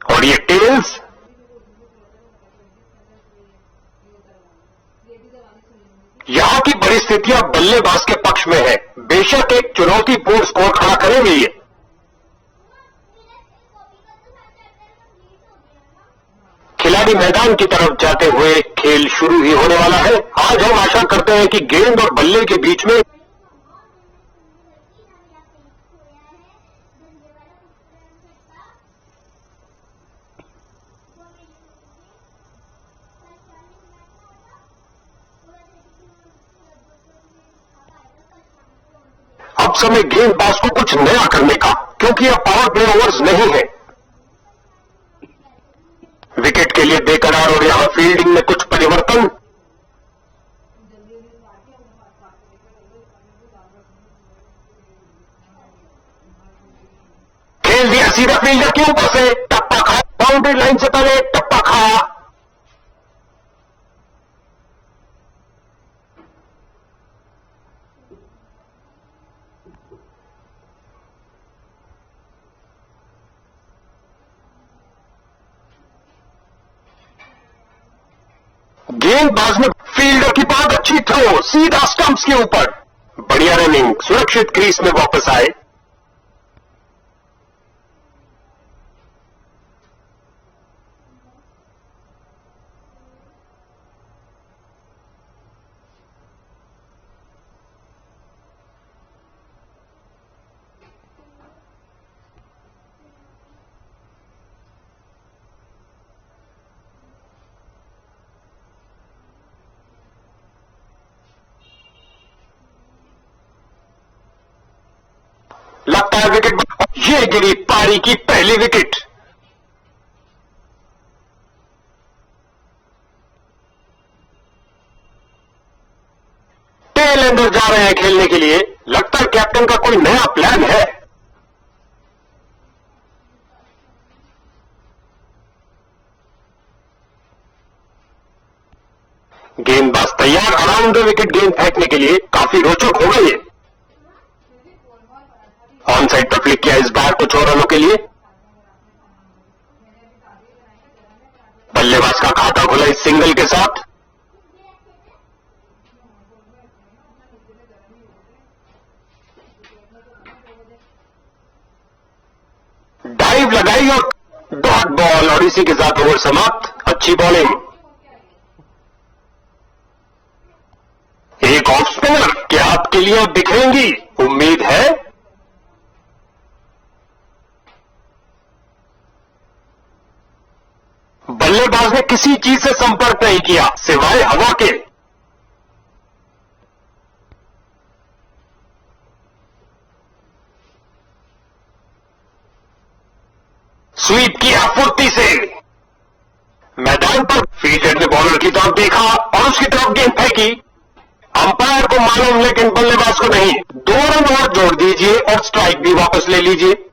और ये टेल्स, यहां की परिस्थितियां बल्लेबाज के पक्ष में है। बेशक एक चुनौतीपूर्ण स्कोर खड़ा करेंगे ये। खिलाड़ी मैदान की तरफ जाते हुए खेल शुरू ही होने वाला है। आज हम आशा करते हैं कि गेंद और बल्ले के बीच में अब समय गेंदबाज को कुछ नया करने का, क्योंकि यह पावर प्ले ओवर्स नहीं है। विकेट के लिए बेकरार और यहां फील्डिंग में कुछ परिवर्तन। खेल दिया सीधा फील्डर के ऊपर से, टप्पा खाया, बाउंड्री लाइन से पहले टप्पा खाया। गेंदबाज ने फील्डर की बहुत अच्छी थ्रो, सीधा स्टंप्स के ऊपर। बढ़िया रनिंग, सुरक्षित क्रीज में वापस आए। लगता है विकेट, ये गिरी पारी की पहली विकेट। टेल एंडर जा रहे हैं खेलने के लिए। लगता है कैप्टन का कोई नया प्लान है। गेंदबाज तैयार अराउंड द विकेट गेंद फेंकने के लिए। काफी रोचक हो गई है। ऑन साइड पर क्लिक किया इस बार कुछ और रनों के लिए। बल्लेबाज का खाता खुला इस सिंगल के साथ। डाइव लगाई और डॉट बॉल, और इसी के साथ ओवर समाप्त। अच्छी बॉलिंग। एक ऑफ स्पिनर, क्या आपके लिए बिखरेंगी? उम्मीद है। बल्लेबाज ने किसी चीज से संपर्क नहीं किया सिवाय हवा के। स्वीप किया फुर्ती से। मैदान पर फील्डर ने बॉलर की तरफ देखा और उसकी तरफ गेंद फेंकी। अंपायर को मालूम लेकिन बल्लेबाज को नहीं। 2 रन और जोड़ दीजिए और स्ट्राइक भी वापस ले लीजिए।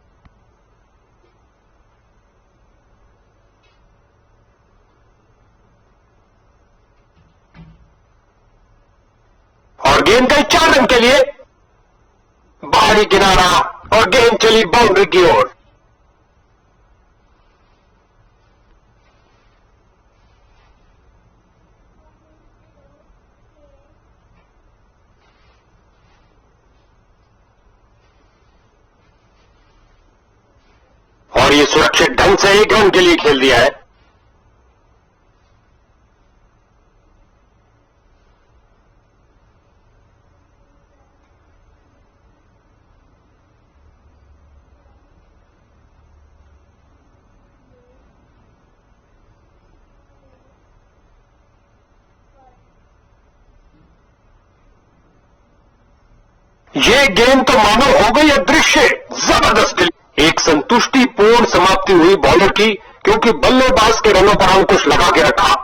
और गेंद गई 4 रन के लिए। बाहरी किनारा और गेंद चली बाउंड्री की ओर। और ये सुरक्षित ढंग से 1 रन के लिए खेल दिया है। ये गेम तो मानो हो गई अदृश्य। जबरदस्त, एक संतुष्टिपूर्ण समाप्ति हुई बॉलर की, क्योंकि बल्लेबाज के रनों पर अंकुश लगा के रखा।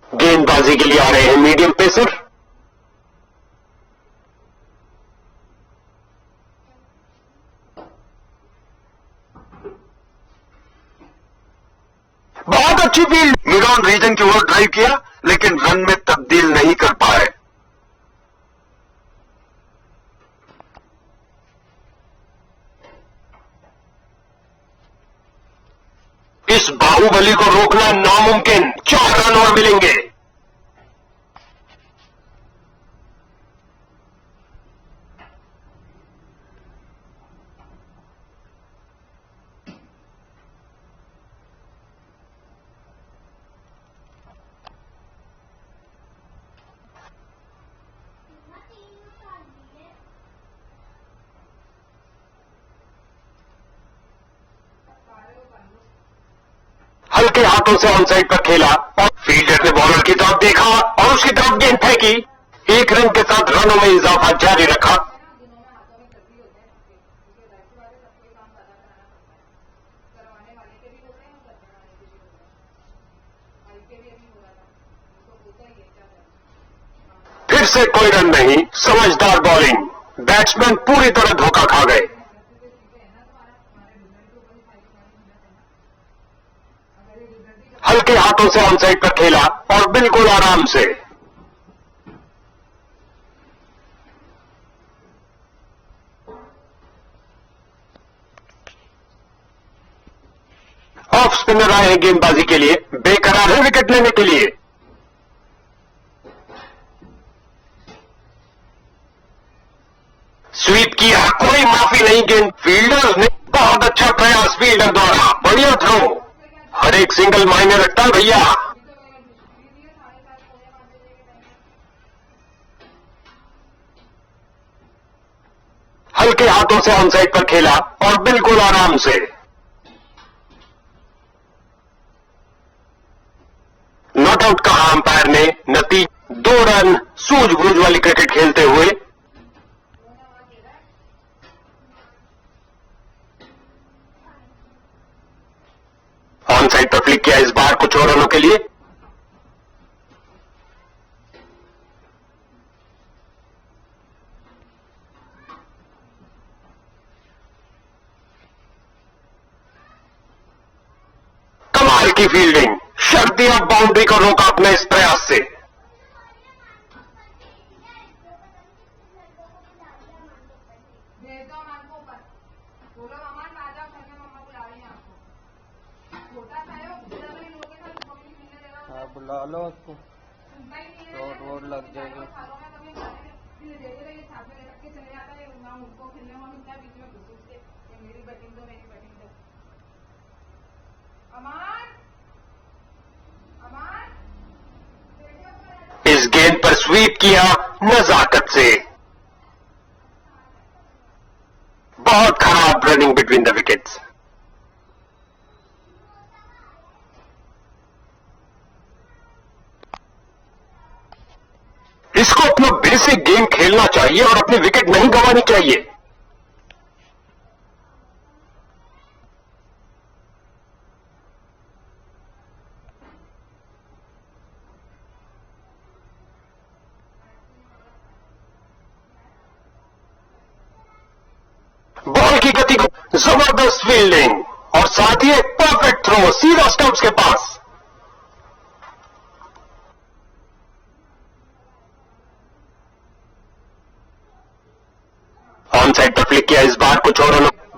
गेंदबाजी के लिए आ रहे हैं मीडियम पेसर। बहुत अच्छी फील्ड, मिड ऑन रीजन की ओर ड्राइव किया लेकिन रन में तब्दील नहीं कर पाए। उस बाहुबली को रोकना नामुमकिन। 4 रन और मिलेंगे। हल्के हाथों से ऑन साइड पर खेला और फील्डर ने बॉलर की तरफ देखा और उसकी तरफ गेंद फेंकी। 1 रन के साथ रनों में इजाफा जारी रखा। फिर से कोई रन नहीं। समझदार बॉलिंग। बैट्समैन पूरी तरह धोखा खा गए। हल्के हाथों से ऑन साइड पर खेला और बिल्कुल आराम से। ऑफ स्पिनर आए हैं गेंदबाजी के लिए। बेकरार है विकेट लेने के लिए। स्वीप किया, कोई माफी नहीं। गेंद फील्डर ने बहुत अच्छा प्रयास फील्डर द्वारा। बढ़िया थ्रो। हर एक सिंगल मायने रखता है भैया। हल्के हाथों से ऑन साइड पर खेला और बिल्कुल आराम से। नॉट आउट कहा अंपायर ने। नतीजा 2 रन। सूझबूझ वाली क्रिकेट खेलते हुए ऑन साइड पर फ्लिक किया इस बार कुछ और रनों के लिए। कमाल की फील्डिंग। शर्त दिया, बाउंड्री को रोका अपने इस प्रयास से। बुला लो उसको, चोट वोट लग जाएगी। इस गेंद पर स्वीप किया नजाकत से। बहुत खराब रनिंग बिटवीन द विकेट्स। इसको अपना बेसिक गेम खेलना चाहिए और अपनी विकेट नहीं गंवानी चाहिए। बॉल की गति को जबरदस्त फील्डिंग और साथ ही एक परफेक्ट थ्रो सीधा स्टंप्स के पास। ऑन साइड पर फ्लिक किया इस बार कुछ और।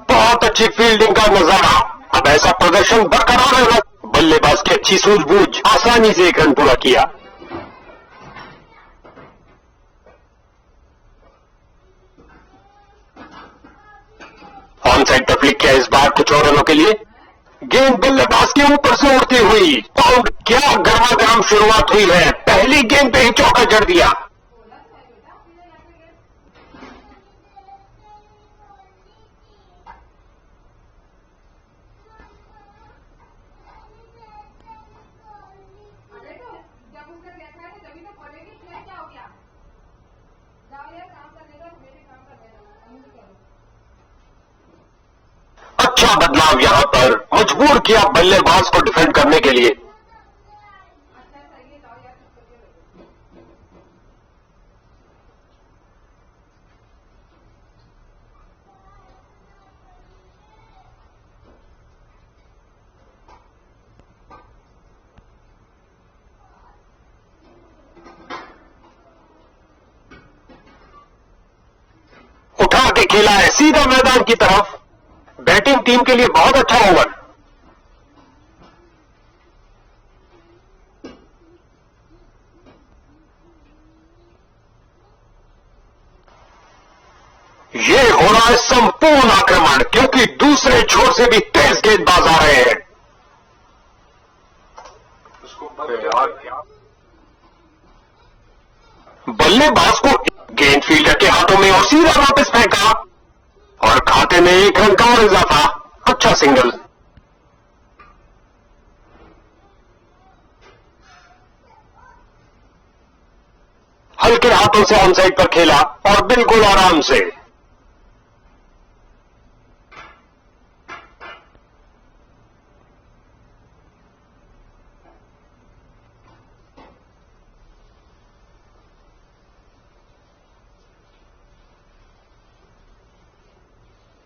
बहुत अच्छी फील्डिंग का नजारा। अब ऐसा प्रदर्शन बरकरार रहना। बल्लेबाज की अच्छी सूझबूझ। आसानी से 1 रन पूरा किया। ऑन साइड पर फ्लिक किया इस बार कुछ और रनों के लिए। गेंद बल्लेबाज के ऊपर से उड़ती हुई आउट। क्या गर्मागर्म शुरुआत हुई है। पहली गेंद पे ही चौका जड़ दिया। अच्छा बदलाव यहां पर मजबूर किया बल्लेबाज को डिफेंड करने के लिए। उठा के खेला है सीधा मैदान की तरफ। बैटिंग टीम के लिए बहुत अच्छा ओवर। है संपूर्ण आक्रमण, क्योंकि दूसरे छोर से भी तेज गेंदबाज आ रहे हैं। बल्लेबाज को गेंद फील्डर के हाथों में और सीधा वापस फेंका और खाते में 1 रन का और इजाफा। अच्छा सिंगल। हल्के हाथों से ऑन साइड पर खेला और बिल्कुल आराम से।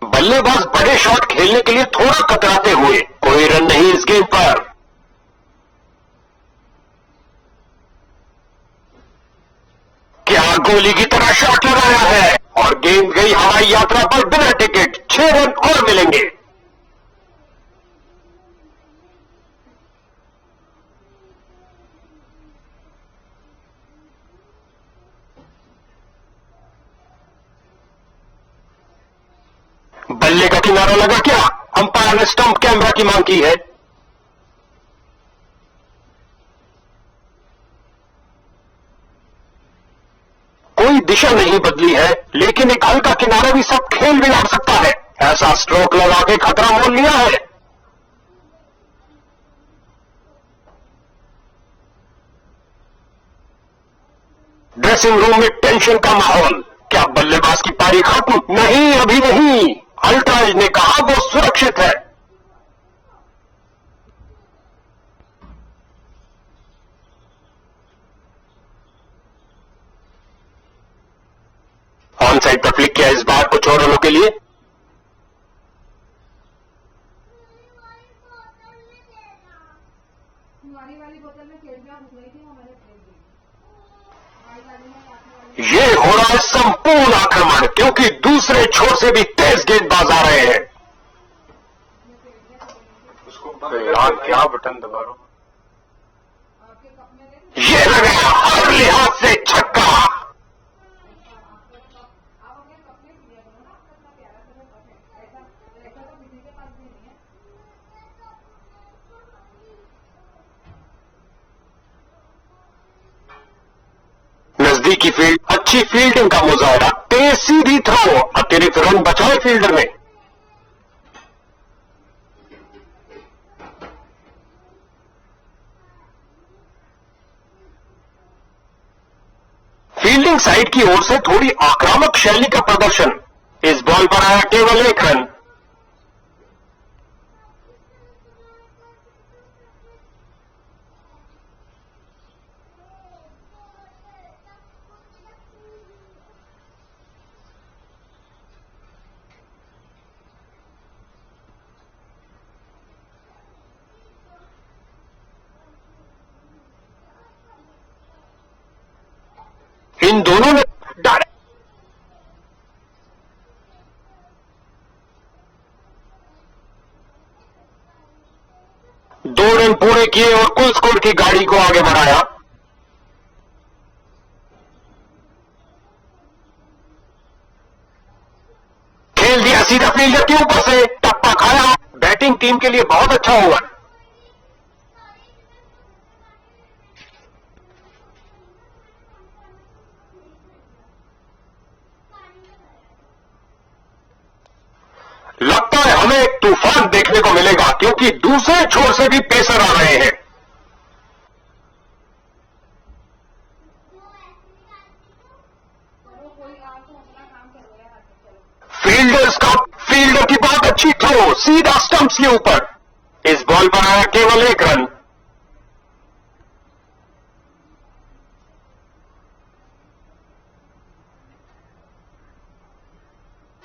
बल्लेबाज बड़े शॉट खेलने के लिए थोड़ा कतराते हुए, कोई रन नहीं इस गेंद पर। क्या गोली की तरह शॉट लगाया है और गेंद गई हवाई यात्रा पर बिना टिकट। 6 रन और मिलेंगे। बल्ले का किनारा लगा क्या? अंपायर ने स्टंप कैमरा की मांग की है। कोई दिशा नहीं बदली है, लेकिन एक हल्का किनारा भी सब खेल बिगाड़ सकता है। ऐसा स्ट्रोक लगा के खतरा मोल लिया है। ड्रेसिंग रूम में टेंशन का माहौल। क्या बल्लेबाज की पारी खत्म? नहीं, अभी नहीं। अल्ट्राज ने कहा वो सुरक्षित है। ऑन साइड पर फ्लिक किया इस बार कुछ और रनों के लिए। ये हो रहा है संपूर्ण आक्रमण, क्योंकि दूसरे छोर से भी तेज गेंदबाज आ रहे हैं। यार क्या बटन दबा रहा हूं। ये लगा हर लिहाज से छक्का। नजदीकी फील्ड, अच्छी फील्डिंग का मुजाहरा, तेज सीधी थ्रो, अतिरिक्त रन बचाए फील्डर ने। फील्डिंग साइड की ओर से थोड़ी आक्रामक शैली का प्रदर्शन। इस बॉल पर आया केवल 1 रन। इन दोनों ने डायरेक्ट 2 रन पूरे किए और कुल स्कोर की गाड़ी को आगे बढ़ाया। खेल दिया सीधा फील्डर के ऊपर से, टप्पा खाया। बैटिंग टीम के लिए बहुत अच्छा ओवर। लगता है हमें एक तूफान देखने को मिलेगा, क्योंकि दूसरे छोर से भी पेसर आ रहे हैं। फील्डर की बहुत अच्छी थ्रो, सीधा स्टंप्स के ऊपर। इस बॉल पर आया केवल 1 रन।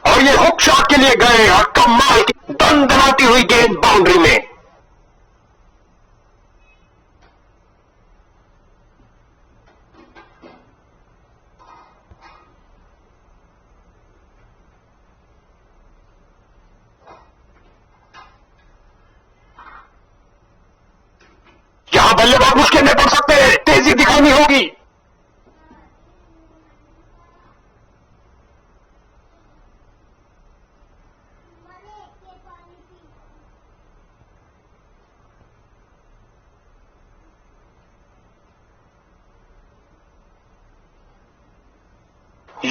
और ये हुक शॉट के लिए गए और कमाल की दंडनाती हुई गेंद बाउंड्री में। यहां बल्लेबाज मुश्किल में पड़ सकते हैं, तेजी दिखानी होगी।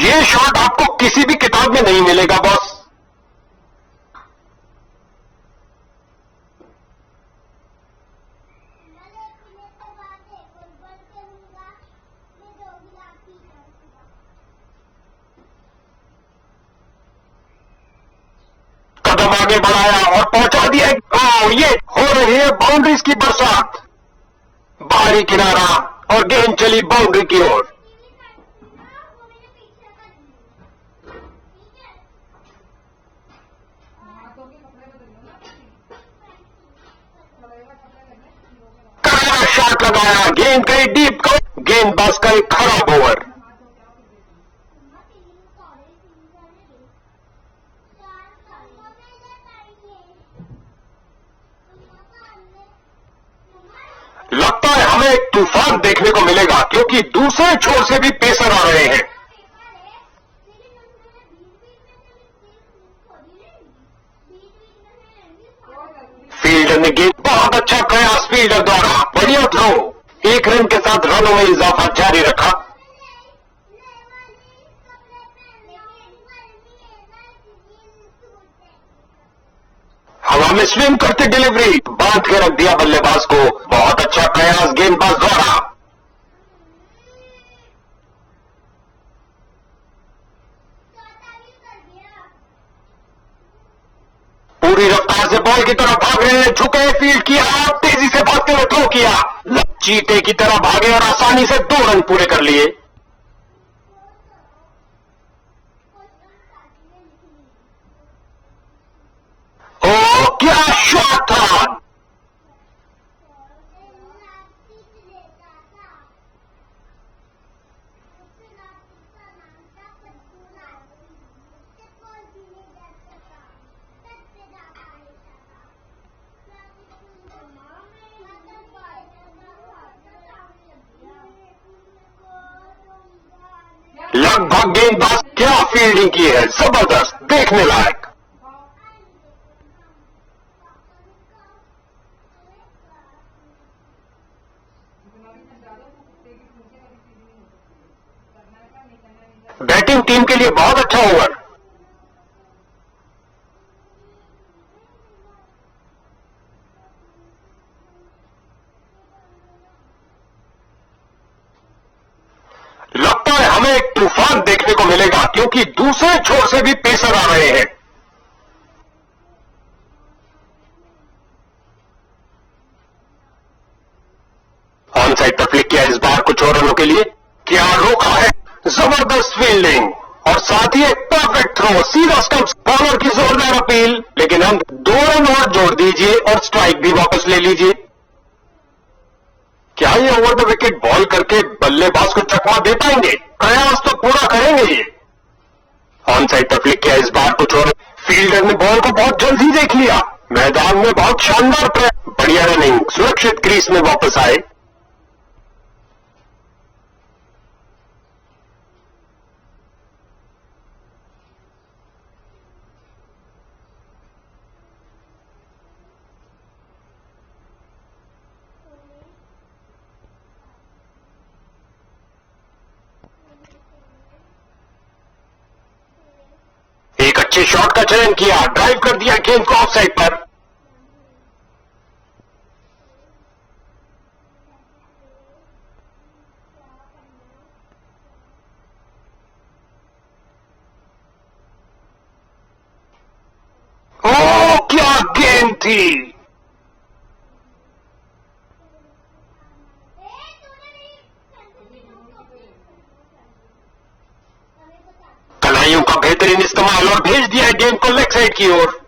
ये शॉट आपको किसी भी किताब में नहीं मिलेगा बॉस। कदम आगे बढ़ाया और पहुंचा दिया। ये हो रही है बाउंड्रीज की बरसात। बाहरी किनारा और गेंद चली बाउंड्री की ओर। करारा शॉट लगाया, गेंद गई डीप को। गेंदबाज का एक खराब ओवर। लगता है हमें एक तूफान देखने को मिलेगा क्योंकि दूसरे छोर से भी पेसर आ रहे हैं। फील्डर ने गेंद, बहुत अच्छा प्रयास फील्डर द्वारा, बढ़िया थ्रो। एक रन के साथ रनों में इजाफा जारी रखा। हवा में स्विंग करते डिलीवरी, बांध के रख दिया बल्लेबाज को। बहुत अच्छा प्रयास गेंदबाज द्वारा। पूरी रफ्तार से बॉल की तरफ भाग रहे हैं, झुके फील्ड किया, तेजी से भागते हुए थ्रो किया। चीते की तरह भागे और आसानी से 2 रन पूरे कर लिए। ओ क्या शॉट था। लगभग गेंदबाज, क्या फील्डिंग की है, जबरदस्त, देखने लायक। बैटिंग टीम के लिए बहुत अच्छा ओवर। लगता है हमें एक तूफान देखने को मिलेगा क्योंकि दूसरे छोर से भी पेसर आ रहे हैं। ऑन साइड पर फ्लिक किया इस बार कुछ और रनों के लिए। क्या रोका है, जबरदस्त फील्डिंग और साथ ही एक परफेक्ट थ्रो, सीधा स्टंप्स। बॉलर की जोरदार अपील, लेकिन हम 2 रन और जोड़ दीजिए और स्ट्राइक भी वापस ले लीजिए। क्या ये ओवर द विकेट बॉल करके बल्लेबाज को चकमा दे पाएंगे? प्रयास तो पूरा करेंगे ये। ऑन साइड पर फ्लिक किया इस बार कुछ और। फील्डर ने बॉल को बहुत जल्दी देख लिया। मैदान में बहुत शानदार प्रयास, बढ़िया रनिंग, सुरक्षित क्रीज में वापस आए। एक अच्छे शॉट का चयन किया, ड्राइव कर दिया गेंद को ऑफ साइड पर। ओ क्या गेंद थी। कलाइयों का बेहतरीन इस्तेमाल और भेज दिया गेंद को लेग साइड की ओर।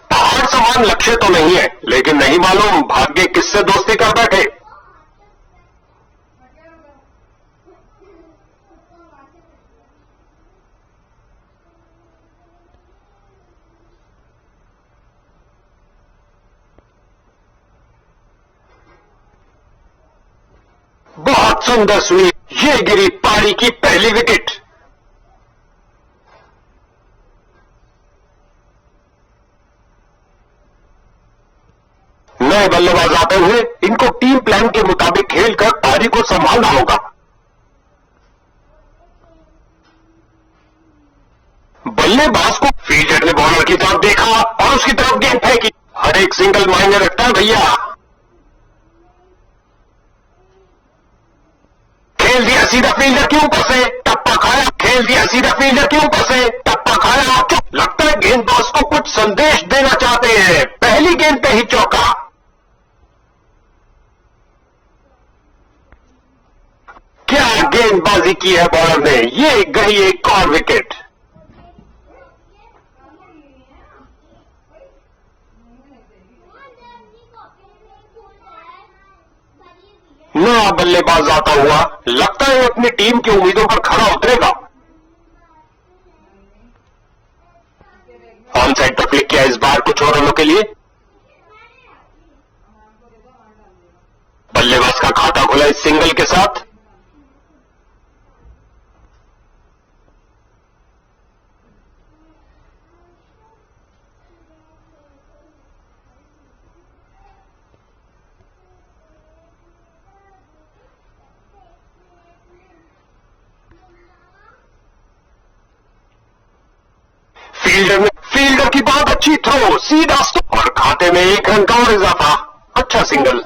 पहाड़ समान लक्ष्य तो नहीं है, लेकिन नहीं मालूम भाग्य किससे दोस्ती कर बैठे। बहुत सुंदर स्वीप, ये गिरी पारी की पहली विकेट। नए बल्लेबाज आते हुए इनको टीम प्लान के मुताबिक खेलकर पारी को संभालना होगा। बल्लेबाज को फील्डर ने बॉलर की तरफ देखा और उसकी तरफ गेंद फेंकी। हर एक सिंगल मायने रखता है भैया। खेल दिया सीधा फील्डर के ऊपर से, टप्पा खाया। खेल दिया सीधा फील्डर के ऊपर से, टप्पा खाया। लगता है गेंदबाज को कुछ संदेश देना चाहते हैं। पहली गेंद पे ही चौका। क्या गेंदबाजी की है बॉलर ने, ये गई एक और विकेट। नया बल्लेबाज आता हुआ, लगता है अपनी टीम की उम्मीदों पर खरा उतरेगा। ऑन साइड पर क्लिक किया इस बार कुछ और रनों के लिए। बल्लेबाज का खाता खुला इस सिंगल के साथ। फील्डर की बहुत अच्छी थ्रो, सीधा और खाते में 1 रन का और इजाफा। अच्छा सिंगल।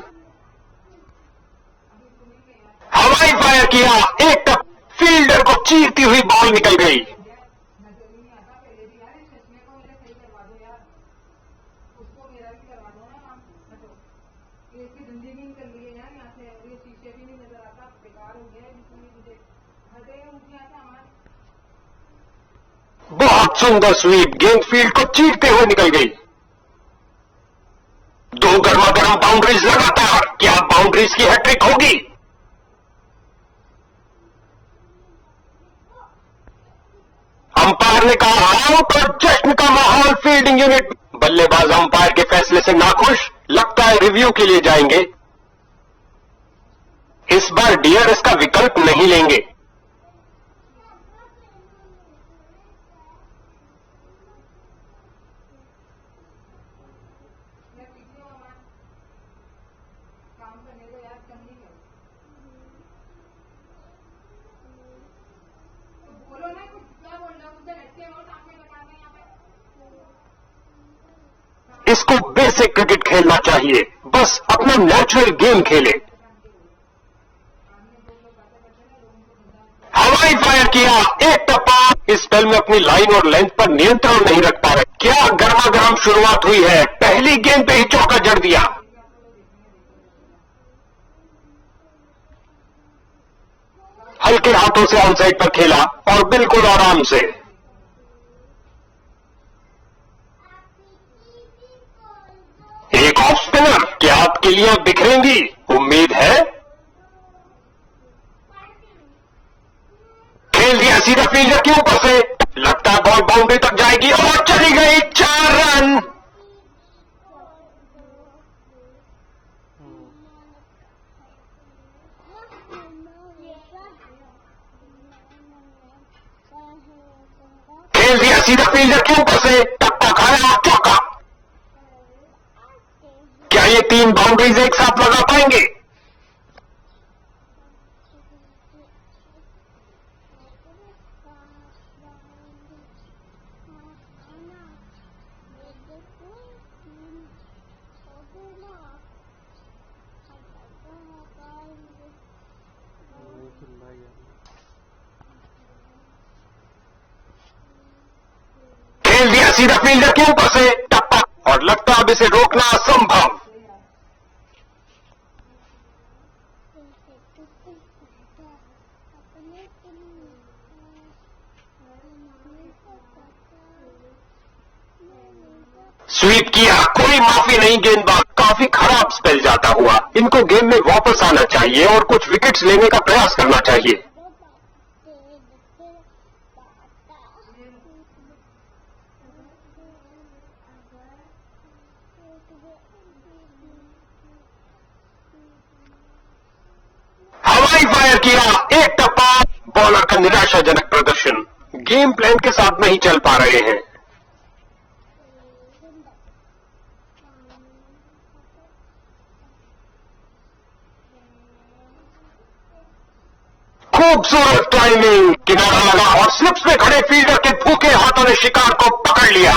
हवाई फायर किया, एक टप, फील्डर को चीरती हुई बॉल निकल गई। बहुत सुंदर स्वीप, गेंद फील्ड को चीरते हुए निकल गई। 2 गर्मा गर्म बाउंड्रीज लगातार, क्या बाउंड्रीज की हैट्रिक होगी? अंपायर ने कहा आउट और जश्न का माहौल फील्डिंग यूनिट। बल्लेबाज अंपायर के फैसले से नाखुश, लगता है रिव्यू के लिए जाएंगे। इस बार डीआरएस का विकल्प नहीं लेंगे। इसको बेसिक क्रिकेट खेलना चाहिए, बस अपना नेचुरल गेम खेले। हवाई फायर किया, एक टप्पा। इस स्पेल में अपनी लाइन और लेंथ पर नियंत्रण नहीं रख पा रहे। क्या गर्मा गर्म शुरुआत हुई है, पहली गेंद पे ही चौका जड़ दिया। हल्के हाथों से ऑन साइड पर खेला और बिल्कुल आराम से। एक ऑफ स्पिनर, क्या आपके लिए बिखरेंगी? उम्मीद है। खेल दिया सीधा फील्डर के ऊपर से, लगता है बॉल बाउंड्री तक जाएगी और चली गई। 4 रन। खेल दिया सीधा फील्डर के ऊपर से, टप्पा खाया, चौका। क्या ये 3 बाउंड्रीज एक साथ लगा पाएंगे? खेल दिया सीधा फील्डर के ऊपर से, टप्पा, और लगता अब इसे रोकना असंभव। स्वीप किया, कोई माफी नहीं गेंदबाज। काफी खराब स्पेल जाता हुआ, इनको गेम में वापस आना चाहिए और कुछ विकेट्स लेने का प्रयास करना चाहिए। हवाई फायर बॉलर का निराशाजनक प्रदर्शन, गेम प्लान के साथ नहीं चल पा रहे हैं। खूबसूरत टाइमिंग, किनारा लगा और स्लिप्स में खड़े फील्डर के भूखे हाथों ने शिकार को पकड़ लिया।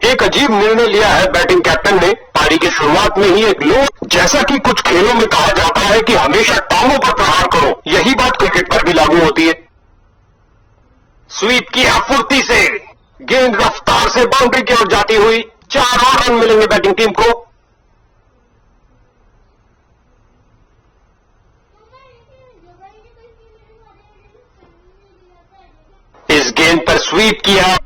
एक अजीब निर्णय लिया है बैटिंग कैप्टन ने। पारी की शुरुआत में ही एक लो, जैसा कि कुछ खेलों में कहा जाता है कि हमेशा टांगों पर प्रहार करो, यही बात क्रिकेट पर भी लागू होती है। स्वीप किया फुर्ती से, गेंद रफ्तार से बाउंड्री की ओर जाती हुई, 4 और रन मिलेंगे बैटिंग टीम को। इस गेंद पर स्वीप किया,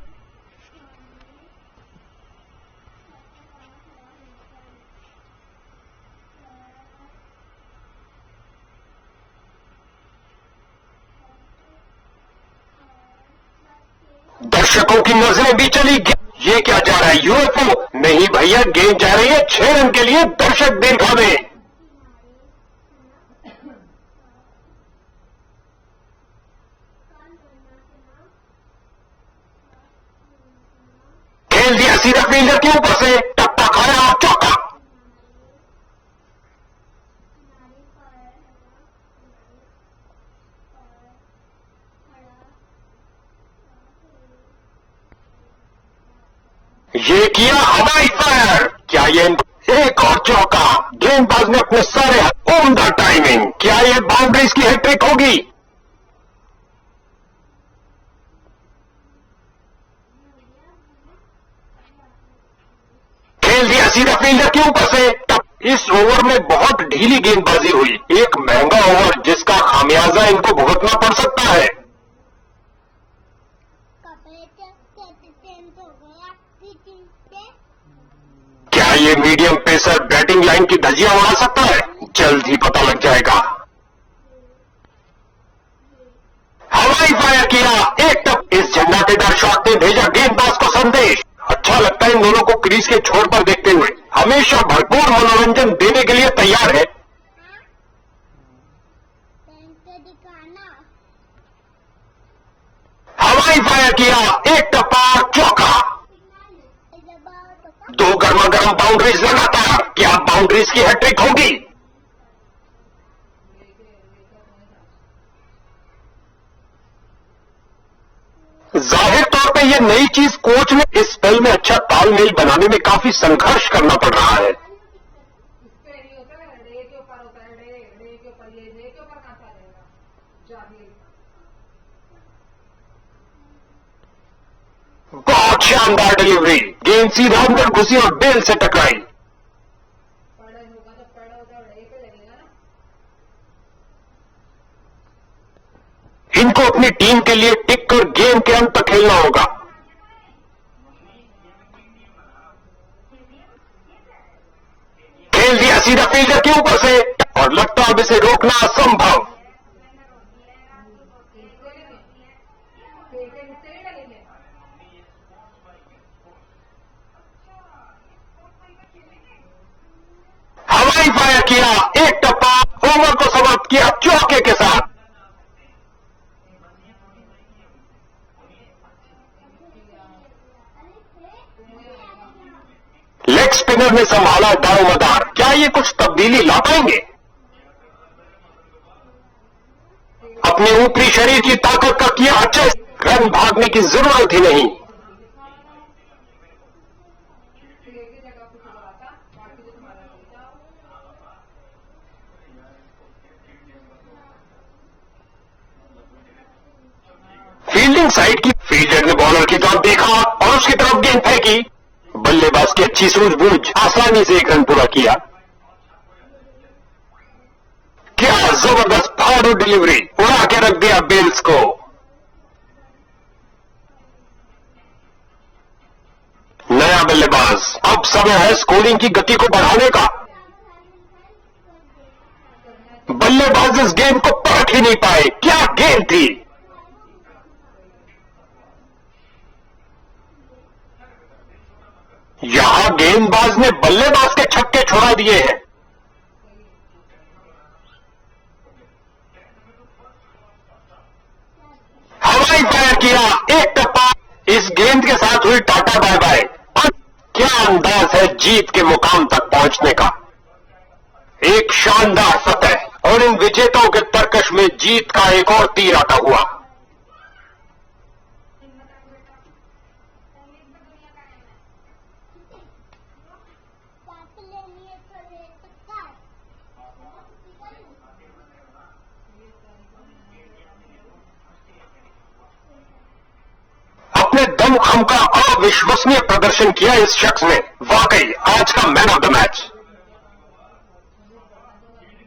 दर्शकों की नजरें भी चली। ये क्या जा रहा है, यूएफओ? नहीं भैया, गेंद जा रही है 6 रन के लिए दर्शक दीर्घा में। खेल दिया सीधा फील्डर के ऊपर से, टप्पा खाया और चौका। ये किया हवाई फायर, क्या ये एक और चौका। गेंदबाज ने अपने सारे उम्दा टाइमिंग, क्या ये बाउंड्रीज की हैट्रिक होगी? खेल दिया सीधा फील्डर के ऊपर से। इस ओवर में बहुत ढीली गेंदबाजी हुई, एक महंगा ओवर जिसका खामियाजा इनको भुगतना पड़ सकता है। क्या ये मीडियम पेसर बैटिंग लाइन की धज्जियां उड़ा सकता है? जल्द ही पता लग जाएगा। हवाई फायर किया, एक टप। इस झंझाटेदार शॉट ने भेजा गेंदबाज को संदेश। अच्छा लगता है इन दोनों को क्रीज के छोर पर देखते हुए, हमेशा भरपूर मनोरंजन देने के लिए तैयार है। हवाई फायर किया, एक टप्पा, चौका। 2 गर्मा गर्म बाउंड्रीज लगातार, क्या बाउंड्रीज की हैट्रिक होगी? जाहिर तौर पे ये नई चीज कोच ने इस स्पेल में अच्छा तालमेल बनाने में काफी संघर्ष करना पड़ रहा है। बहुत शानदार डिलीवरी, गेंद सीधा अंदर घुसी और बेल से टकराई। इनको अपनी टीम के लिए टिक कर गेम के अंत तक खेलना होगा। खेल दिया सीधा फील्डर के ऊपर से और लगता अब इसे रोकना असंभव। हवाई फायर किया, एक टप्पा, ओवर को समाप्त किया चौके के साथ। लेग स्पिनर ने संभाला दारोमदार, क्या ये कुछ तब्दीली ला पाएंगे? अपने ऊपरी शरीर की ताकत का किया अच्छा, रन भागने की जरूरत ही नहीं। फील्डिंग साइड की फील्डर ने बॉलर की तरफ देखा और उसकी तरफ गेंद फेंकी। बल्लेबाज की अच्छी सूझबूझ, आसानी से 1 रन पूरा किया। क्या जबरदस्त फाड़ू डिलीवरी, उड़ा के रख दिया बेल्स को। नया बल्लेबाज, अब समय है स्कोरिंग की गति को बढ़ाने का। बल्लेबाज इस गेंद को परख ही नहीं पाए, क्या गेंद थी। यहां गेंदबाज ने बल्लेबाज के छक्के छुड़ा दिए हैं। हवाई फायर किया, एक टप्पा, इस गेंद के साथ हुई टाटा बाय बाय। और क्या अंदाज है जीत के मुकाम तक पहुंचने का। एक शानदार फतह और इन विजेताओं के तरकश में जीत का एक और तीर आता हुआ। अपने दमखम का अविश्वसनीय प्रदर्शन किया इस शख्स ने, वाकई आज का मैन ऑफ द मैच।